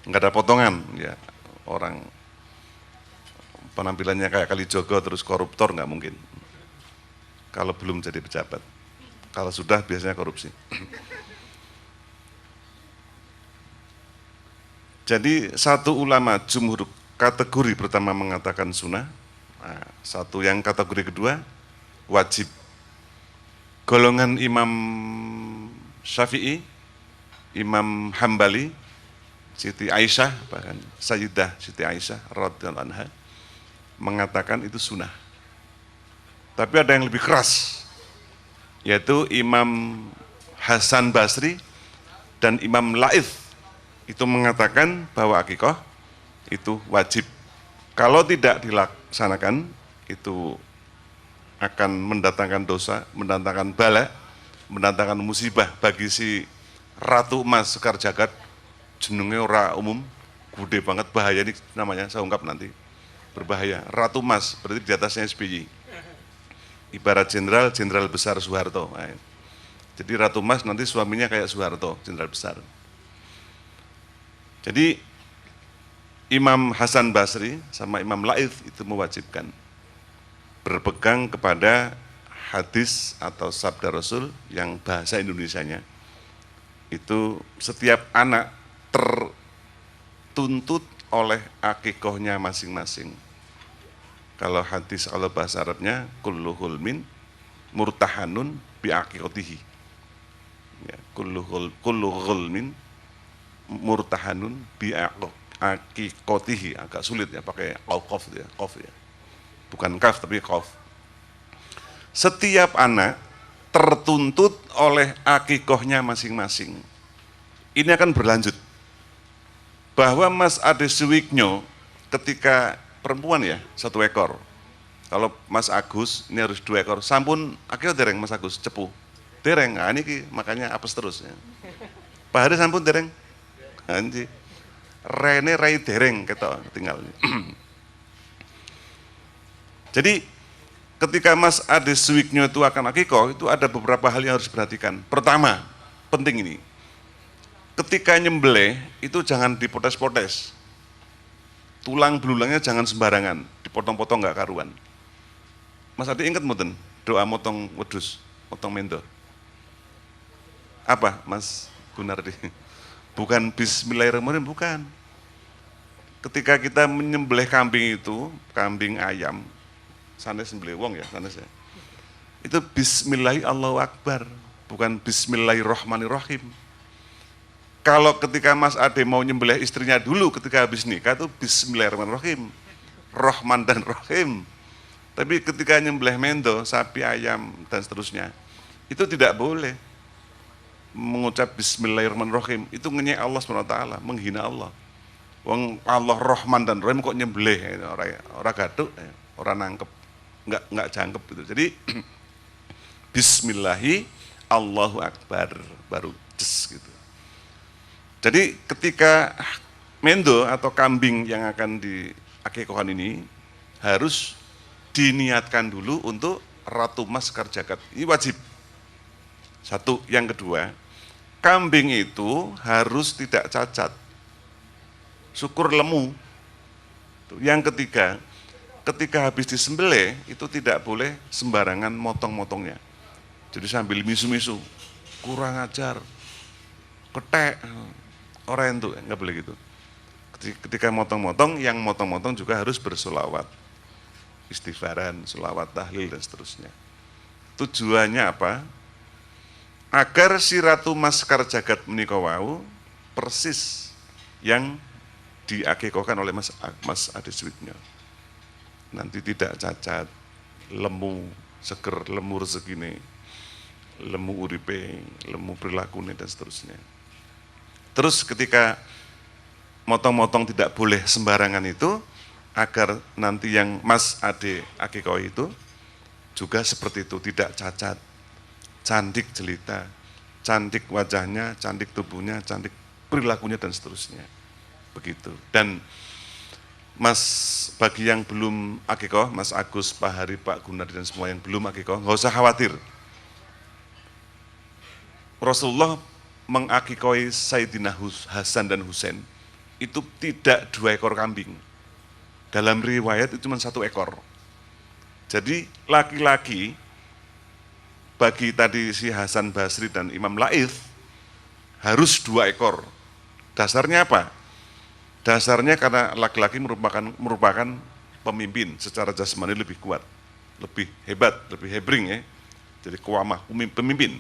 nggak ada potongan, ya, orang penampilannya kayak Kalijogo terus koruptor nggak mungkin. Kalau belum jadi pejabat, kalau sudah biasanya korupsi. Jadi satu ulama jumhur kategori pertama mengatakan sunnah, nah, satu yang kategori kedua wajib. Golongan Imam Syafi'i, Imam Hambali, Siti Aisyah, bahkan Sayyidah Siti Aisyah radhiyallahu anha mengatakan itu sunnah. Tapi ada yang lebih keras, yaitu Imam Hasan Basri dan Imam Laith itu mengatakan bahwa akikoh itu wajib. Kalau tidak dilaksanakan itu akan mendatangkan dosa, mendatangkan bala, mendatangkan musibah bagi si Ratu Emas Sekar Jagad. Jenenge ora umum, gede banget, bahaya ini namanya, saya ungkap nanti. Berbahaya. Ratu Emas berarti di atasnya SBY. Ibarat jenderal besar Soeharto. Nah, jadi Ratu Emas nanti suaminya kayak Soeharto, jenderal besar. Jadi Imam Hasan Basri sama Imam Laith itu mewajibkan berpegang kepada hadis atau sabda Rasul yang bahasa Indonesianya. Itu setiap anak tertuntut oleh akikohnya masing-masing. Kalau hadis kalau bahasa Arabnya kullu hulmin murtahanun bi akikotihi. Ya, kullu hulmin murtahanun bi akikotihi. Agak sulit ya pakai qaf ya, qaf ya. Bukan kaf tapi qaf. Setiap anak tertuntut oleh akikohnya masing-masing. Ini akan berlanjut. Bahwa Mas Ade Suwiknyo ketika perempuan ya, 1 ekor. Kalau Mas Agus ini harus 2 ekor. Sampun akikoh dereng Mas Agus, cepu. Dereng, nah ini makanya apes terus ya. Pak Hari sampun dereng? Anji. Rene rai dereng kita tinggal. Jadi ketika Mas Ade Suwiknyo itu akan akikoh, itu ada beberapa hal yang harus diperhatikan. Pertama, penting ini. Ketika nyembelih itu jangan dipotes-potes. Tulang belulangnya jangan sembarangan, dipotong-potong nggak karuan. Mas Ade ingat mboten doa motong wedus, motong mendo? Apa Mas Gunardi? Bukan Bismillahirrahmanirrahim, bukan. Ketika kita menyembelih kambing itu, kambing ayam, sanes sembelih wong ya, sanes ya. Itu Bismillahi Allahu Akbar, bukan Bismillahirrahmanirrahim. Kalau ketika Mas Ade mau nyembelih istrinya dulu ketika habis nikah itu Bismillahirrahmanirrahim, Rahman dan Rahim. Tapi ketika nyembelih mendo, sapi, ayam dan seterusnya, itu tidak boleh mengucap Bismillahirrahmanirrahim. Itu ngenyek Allah SWT, menghina Allah. Wong Allah Rahman dan Rahim kok nyembelih, orang gaduk, orang nangkep, nggak jangkep gitu. Jadi Bismillahi Allahu Akbar baru jes gitu. Jadi ketika mendo atau kambing yang akan diakikohan ini harus diniatkan dulu untuk Ratu Emas Sekar Jagad. Ini wajib. Satu, yang kedua, kambing itu harus tidak cacat. Syukur lemu. Yang ketiga, ketika habis disembelih itu tidak boleh sembarangan motong-motongnya. Jadi sambil misu-misu, kurang ajar, ketek, orang itu nggak boleh gitu. Ketika motong-motong, yang motong-motong juga harus bersolawat, istighfaran, solawat, tahlil dan seterusnya. Tujuannya apa? Agar si Ratu Emas Sekar Jagad menika wau persis yang diakikohkan oleh Mas Ade Suwiknyo. Nanti tidak cacat, lemu, seger, lemu rezekine, lemu uripe, lemu perilakunya dan seterusnya. Terus ketika motong-motong tidak boleh sembarangan itu, agar nanti yang Mas Ade akikoh itu juga seperti itu, tidak cacat, cantik jelita, cantik wajahnya, cantik tubuhnya, cantik perilakunya dan seterusnya. Begitu. Dan Mas, bagi yang belum akikoh, Mas Agus, Pak Hari, Pak Gunardi dan semua yang belum akikoh, nggak usah khawatir. Rasulullah mengakikoi Sayyidina Hasan dan Husain itu tidak 2 ekor kambing. Dalam riwayat itu cuma 1 ekor. Jadi laki-laki bagi tadi si Hasan Basri dan Imam Laith harus 2 ekor. Dasarnya apa? Dasarnya karena laki-laki merupakan pemimpin, secara jasmani lebih kuat, lebih hebat, lebih hebring ya. Jadi kuamah, pemimpin.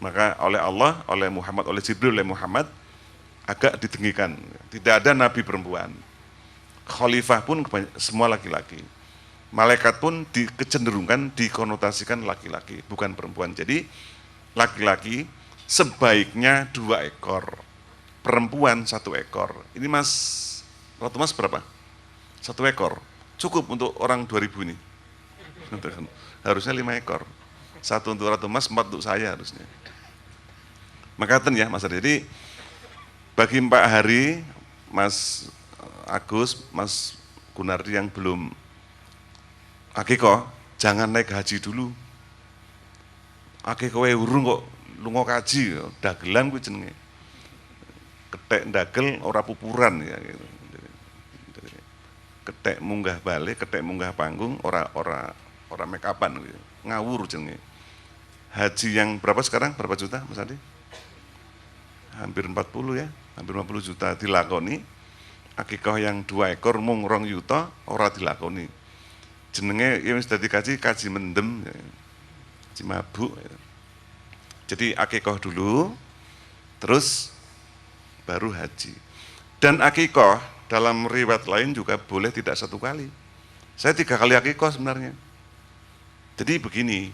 Maka oleh Allah, oleh Muhammad, oleh Jibril, oleh Muhammad agak ditinggikan. Tidak ada nabi perempuan. Khalifah pun semua laki-laki. Malaikat pun kecenderungan dikonotasikan laki-laki, bukan perempuan. Jadi laki-laki sebaiknya 2 ekor, perempuan 1 ekor. Ini Ratu Mas berapa? 1 ekor, cukup untuk orang 2000 ini. Harusnya 5 ekor, 1 untuk Ratu Mas, 4 untuk saya harusnya. Makaten ya Mas Adi. Jadi bagi Pak Hari, Mas Agus, Mas Gunardi yang belum akikoh, jangan naik haji dulu. Akikoh urung kok lunga kaji, dagelan kuwi jenenge. Ketek ndagel ora pupuran ya gitu. Ketek munggah balik, ketek munggah panggung, ora make upan gitu. Ngawur jenenge. Haji yang berapa sekarang? Berapa juta Mas Adi? Hampir 40 ya, hampir 50 juta dilakoni. Akikoh yang 2 ekor mung 2 yuta ora dilakoni. Jenenge ya wis dadi kaji mendem, ya. Kaji mabuk. Ya. Jadi akikoh dulu, terus baru haji. Dan akikoh dalam riwayat lain juga boleh tidak 1 kali. Saya 3 kali akikoh sebenarnya. Jadi begini,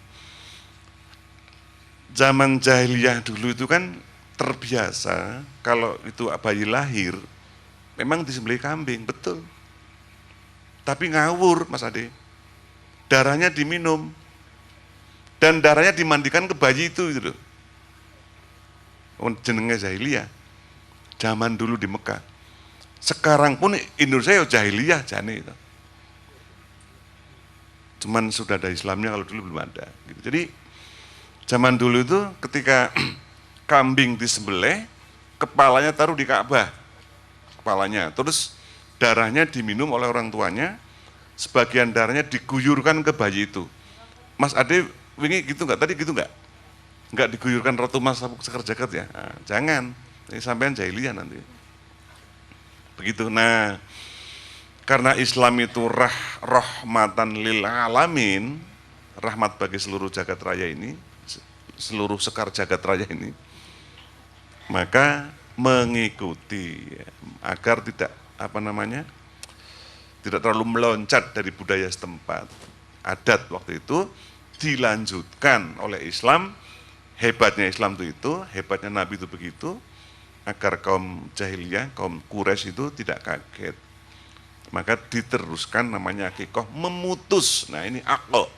zaman jahiliyah dulu itu kan terbiasa kalau itu bayi lahir memang disembelih kambing, betul. Tapi ngawur Mas Ade, darahnya diminum dan darahnya dimandikan ke bayi itu gitu loh. Jenenge jahiliyah zaman dulu di Mekah. Sekarang pun Indonesia ya jahiliyah jane itu. Cuman sudah ada Islamnya, kalau dulu belum ada gitu. Jadi zaman dulu itu ketika kambing disembelih, kepalanya taruh di Ka'bah, kepalanya, terus darahnya diminum oleh orang tuanya, sebagian darahnya diguyurkan ke bayi itu. Mas Ade wingi gitu nggak? Tadi gitu nggak? Nggak diguyurkan Ratu Mas Sekar Jagat ya? Nah, jangan, ini sampean jahiliyah nanti. Begitu. Nah, karena Islam itu rahmatan lil alamin, rahmat bagi seluruh jagat raya ini, seluruh Sekar Jagat Raya ini, maka mengikuti ya, agar tidak tidak terlalu meloncat dari budaya setempat. Adat waktu itu dilanjutkan oleh Islam. Hebatnya Islam itu hebatnya Nabi itu begitu, agar kaum jahiliyah, kaum Quraisy itu tidak kaget. Maka diteruskan namanya akikoh, memutus. Nah ini akal,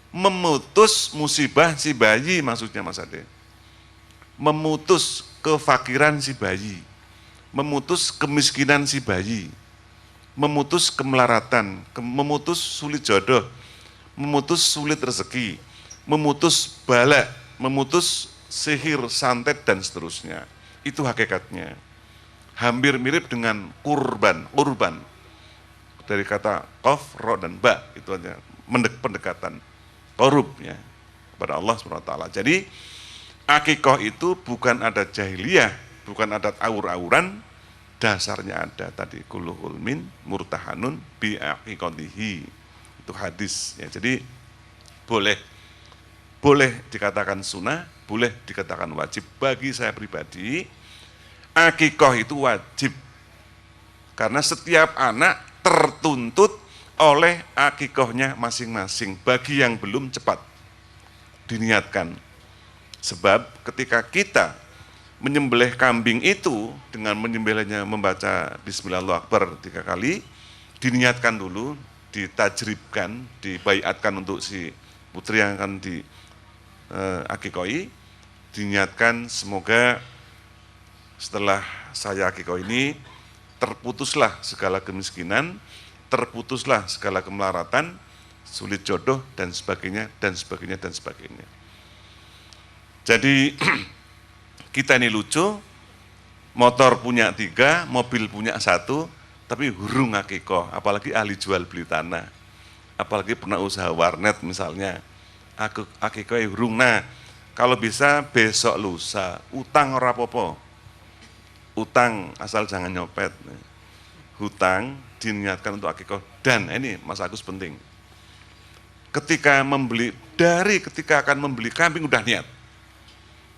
memutus musibah si bayi maksudnya Mas Ade. Memutus kefakiran si bayi, memutus kemiskinan si bayi, memutus kemelaratan, memutus sulit jodoh, memutus sulit rezeki, memutus bala, memutus sihir, santet dan seterusnya. Itu hakikatnya. Hampir mirip dengan kurban, dari kata qaf, ro dan ba, itu aja pendekatan korub ya kepada Allah SWT. Jadi akikoh itu bukan adat jahiliyah, bukan adat aur-auran, dasarnya ada tadi kulluhul min murtahanun bi aqiqatihi. Itu hadis ya. Jadi boleh dikatakan sunnah, boleh dikatakan wajib. Bagi saya pribadi, akikoh itu wajib. Karena setiap anak tertuntut oleh akikohnya masing-masing. Bagi yang belum, cepat diniatkan. Sebab ketika kita menyembelih kambing itu, dengan menyembelihnya membaca Bismillahirrahmanirrahim 3 kali, diniatkan dulu, ditajribkan, dibaiatkan untuk si putri yang akan di akikoi, diniatkan semoga setelah saya akikoh ini terputuslah segala kemiskinan, terputuslah segala kemelaratan, sulit jodoh dan sebagainya dan sebagainya dan sebagainya. Jadi kita ini lucu, motor punya 3, mobil punya 1, tapi hurung akikoh, apalagi ahli jual beli tanah, apalagi pernah usaha warnet misalnya, akikoh hurung. Nah, kalau bisa besok lusa, utang ora apa-apa, utang asal jangan nyopet, hutang diniatkan untuk akikoh. Dan ini Mas Agus penting, ketika akan membeli kambing udah niat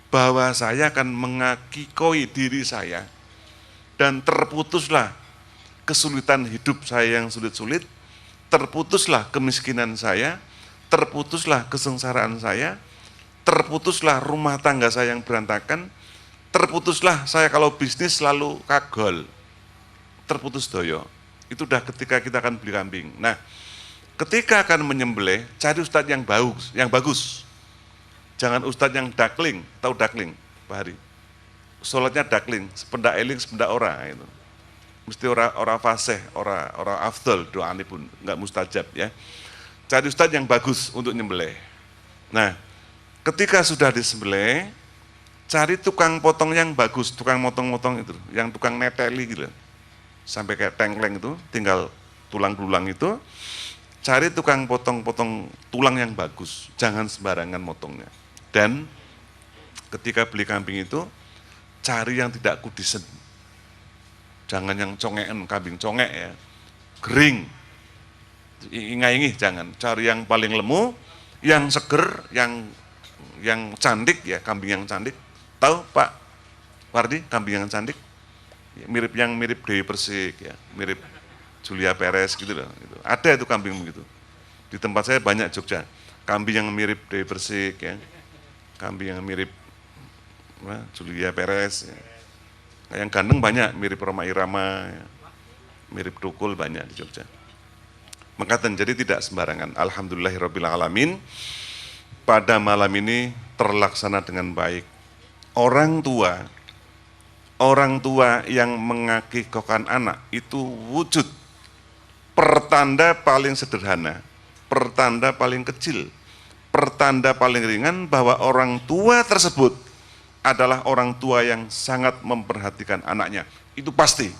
bahwa saya akan mengakikoi diri saya, dan terputuslah kesulitan hidup saya yang sulit-sulit, terputuslah kemiskinan saya, terputuslah kesengsaraan saya, terputuslah rumah tangga saya yang berantakan, terputuslah saya kalau bisnis selalu kagol, terputus doyo. Itu udah ketika kita akan beli kambing. Nah, ketika akan menyembelih, cari ustadz yang bagus. Jangan ustadz yang dakling, tahu dakling, Pak Hari? Sholatnya dakling, sependak eling, sependak ora itu. Mesti ora fasih, ora afdol doanya pun nggak mustajab ya. Cari ustadz yang bagus untuk nyembelih. Nah, ketika sudah disembelih, cari tukang potong yang bagus, tukang motong-motong itu, yang tukang neteli gitu. Sampai kayak tengkleng itu, tinggal tulang-tulang itu, cari tukang potong-potong tulang yang bagus, jangan sembarangan motongnya. Dan ketika beli kambing itu, cari yang tidak kudisen. Jangan yang congekan, kambing congek ya, kering, ingah-ingih jangan. Cari yang paling lemu, yang seger, yang cantik ya, kambing yang cantik. Tahu Pak Wardi, kambing yang cantik? Mirip Dewi Persik ya, mirip Julia Perez gitu loh. Gitu. Ada itu kambing begitu. Di tempat saya banyak Jogja, kambing yang mirip Dewi Persik ya, kambing yang mirip Julia Perez. Ya. Yang ganteng banyak, mirip Roma Irama, ya. Mirip Tukul banyak di Jogja. Mengatakan jadi tidak sembarangan. Alhamdulillahirrabbilalamin, pada malam ini terlaksana dengan baik. Orang tua yang mengakikahkan anak itu wujud pertanda paling sederhana, pertanda paling kecil, pertanda paling ringan bahwa orang tua tersebut adalah orang tua yang sangat memperhatikan anaknya. Itu pasti,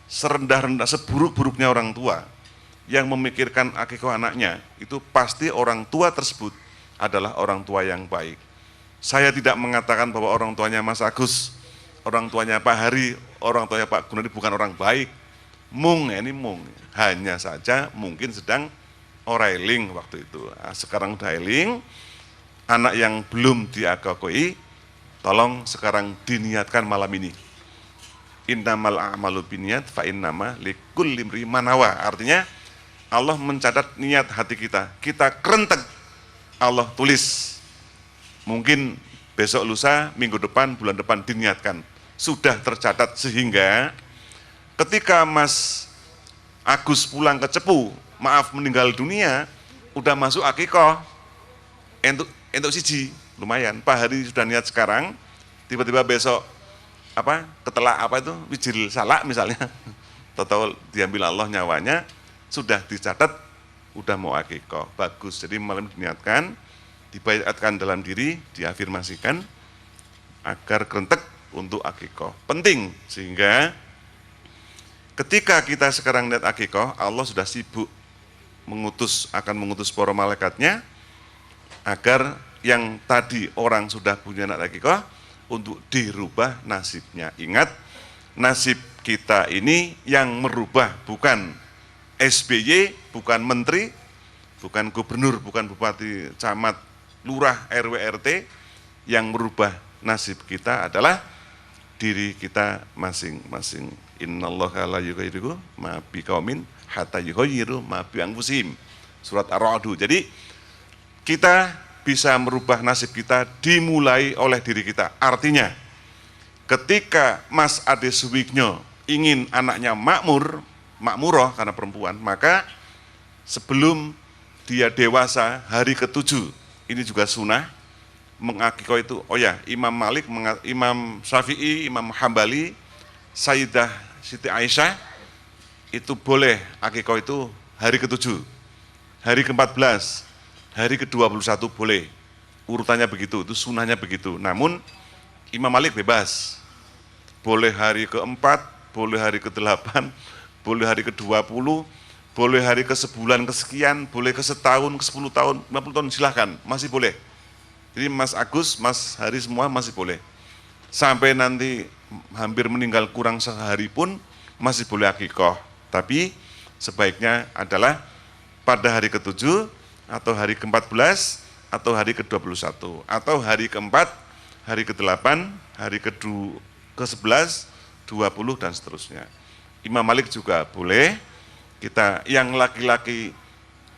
serendah-rendah, seburuk-buruknya orang tua yang memikirkan akikah anaknya, itu pasti orang tua tersebut adalah orang tua yang baik. Saya tidak mengatakan bahwa orang tuanya Mas Agus, orang tuanya Pak Hari, orang tuanya Pak Gunadi bukan orang baik. Ini mung, hanya saja mungkin sedang orailing waktu itu. Sekarang udah eling, anak yang belum diakui, tolong sekarang diniatkan malam ini. Innamal a'malu binniyat fa innama likulli imri'in ma nawa. Artinya Allah mencatat niat hati kita. Kita kerentek, Allah tulis. Mungkin besok lusa, minggu depan, bulan depan diniatkan. Sudah tercatat sehingga ketika Mas Agus pulang ke Cepu, maaf meninggal dunia, udah masuk akikah. Entuk siji, lumayan. Pak Hari sudah niat sekarang, tiba-tiba besok ketelak wijil salak misalnya, total diambil Allah nyawanya, sudah dicatat, udah mau akikah, bagus. Jadi malam diniatkan, dibayatkan dalam diri, diafirmasikan agar kerentek untuk akikah. Penting, sehingga ketika kita sekarang lihat akikah, Allah sudah sibuk akan mengutus para malaikatnya agar yang tadi orang sudah punya anak akikah untuk dirubah nasibnya. Ingat, nasib kita ini yang merubah bukan SBY, bukan menteri, bukan gubernur, bukan bupati, camat, lurah, RW, RT. Yang merubah nasib kita adalah diri kita masing-masing. Innallaha la yughayyiru ma biqaumin hatta yughayyiru ma bi anfusihim. Surat Ar-Ra'd. Jadi kita bisa merubah nasib kita dimulai oleh diri kita. Artinya, ketika Mas Ade Suwigno ingin anaknya makmuroh karena perempuan, maka sebelum dia dewasa hari ke-7, ini juga sunnah, mengakikah itu, Imam Malik, Imam Syafi'i, Imam Hambali, Sayyidah Siti Aisyah, itu boleh akikah itu hari ke-7, hari ke-14, hari ke-21 boleh, urutannya begitu, itu sunnahnya begitu. Namun Imam Malik bebas, boleh hari ke-4, boleh hari ke-8, boleh hari ke-20, boleh hari ke-sebulan kesekian, boleh ke-setahun, ke-10 tahun, 50 tahun, silahkan, masih boleh. Jadi Mas Agus, Mas Hari semua masih boleh. Sampai nanti hampir meninggal kurang sehari pun masih boleh akikah. Tapi sebaiknya adalah pada hari ke-7, atau hari ke-14, atau hari ke-21, atau hari ke-4, hari ke-8, hari ke-11, 20, dan seterusnya. Imam Malik juga boleh. Kita yang laki-laki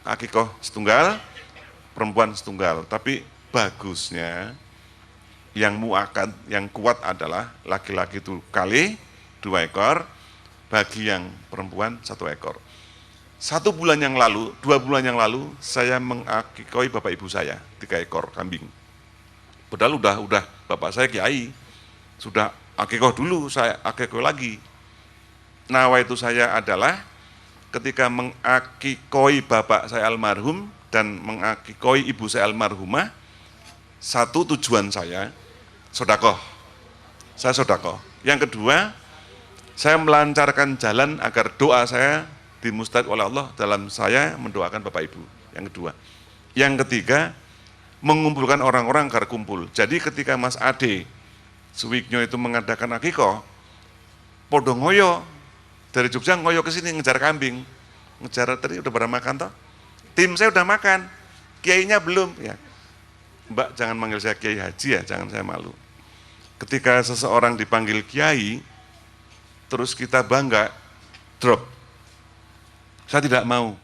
akikah setunggal, perempuan setunggal. Tapi bagusnya yang muakad, yang kuat adalah laki-laki itu kali 2 ekor, bagi yang perempuan 1 ekor. 1 bulan yang lalu, 2 bulan yang lalu, saya mengakikoi bapak ibu saya 3 ekor kambing. Padahal udah bapak saya kiai, sudah akikoh dulu, saya akikoh lagi. Nawaitu saya adalah ketika mengakikoi bapak saya almarhum dan mengakikoi ibu saya almarhumah, satu tujuan saya, sodakoh. Saya sodakoh. Yang kedua, saya melancarkan jalan agar doa saya dimustajab oleh Allah dalam saya mendoakan Bapak Ibu. Yang kedua. Yang ketiga, mengumpulkan orang-orang agar kumpul. Jadi ketika Mas Ade Suwigno itu mengadakan akikoh, podo ngoyo dari Jogja ngoyo ke sini ngejar kambing. Ngejar tadi udah pada makan toh? Tim saya udah makan, kiainya belum ya. Mbak jangan manggil saya Kiai Haji ya, jangan saya malu. Ketika seseorang dipanggil Kiai, terus kita bangga, drop. Saya tidak mau.